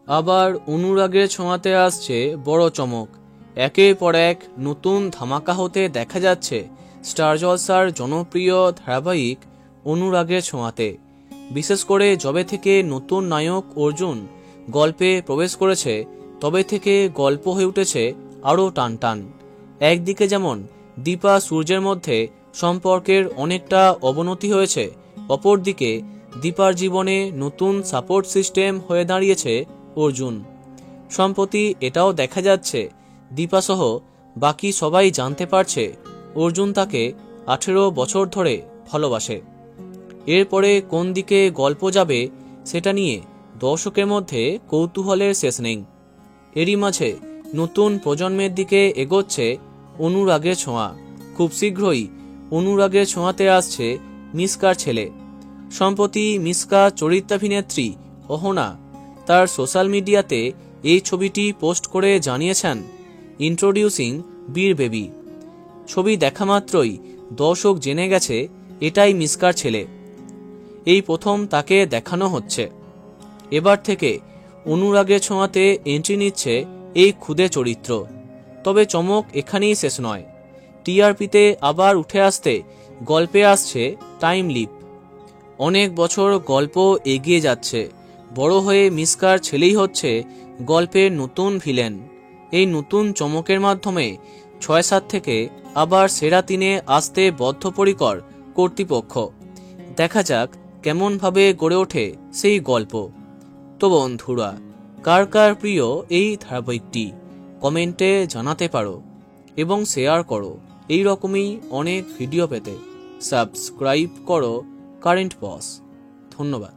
আবার অনুরাগের ছোঁয়াতে আসছে বড় চমক। একের পর এক নতুন ধামাকা হতে দেখা যাচ্ছে স্টার জলসার জনপ্রিয় ধারাবাহিক অনুরাগের ছোঁয়াতে। বিশেষ করে যবে থেকে নতুন নায়ক অর্জুন গল্পে প্রবেশ করেছে তবে থেকে গল্প হয়ে উঠেছে আরও টানটান। একদিকে যেমন দীপা সূর্যের মধ্যে সম্পর্কের অনেকটা অবনতি হয়েছে, অপরদিকে দীপার জীবনে নতুন সাপোর্ট সিস্টেম হয়ে দাঁড়িয়েছে অর্জুন। সম্প্রতি এটাও দেখা যাচ্ছে দীপাসহ বাকি সবাই জানতে পারছে অর্জুন তাকে 18 বছর ধরে ভালোবাসে। এরপরে কোন দিকে গল্প যাবে সেটা নিয়ে দর্শকের মধ্যে কৌতূহলের শেষ নেই। এরই মাঝে নতুন প্রজন্মের দিকে এগোচ্ছে অনুরাগের ছোঁয়া। খুব শীঘ্রই অনুরাগের ছোঁয়াতে আসছে মিসকার ছেলে। সম্প্রতি মিসকা চরিত্রাভিনেত্রী অহনা তার সোশ্যাল মিডিয়াতে এই ছবিটি পোস্ট করে জানিয়েছেন, ইন্ট্রোডিউসিং বীর বেবি। ছবি দেখা মাত্রই দর্শক জেনে গেছে এটাই মিসকার ছেলে। এই প্রথম তাকে দেখানো হচ্ছে। এবার থেকে অনুরাগের ছোঁয়াতে এন্ট্রি নিচ্ছে এই খুদে চরিত্র। তবে চমক এখানেই শেষ নয়। টিআরপিতে আবার উঠে আসতে গল্পে আসছে টাইম লিপ। অনেক বছর গল্প এগিয়ে যাচ্ছে, বড় হয়ে মিসকার ছেলেই হচ্ছে গল্পের নতুন ভিলেন। এই নতুন চমকের মাধ্যমে 6-7 থেকে আবার সেরা 3-এ আসতে বদ্ধপরিকর কর্তৃপক্ষ। দেখা যাক কেমনভাবে গড়ে ওঠে সেই গল্প। তো বন্ধুরা, কার কার প্রিয় এই ধারাবাহিকটি কমেন্টে জানাতে পারো এবং শেয়ার করো। এই রকমই অনেক ভিডিও পেতে সাবস্ক্রাইব করো কারেন্ট বস। ধন্যবাদ।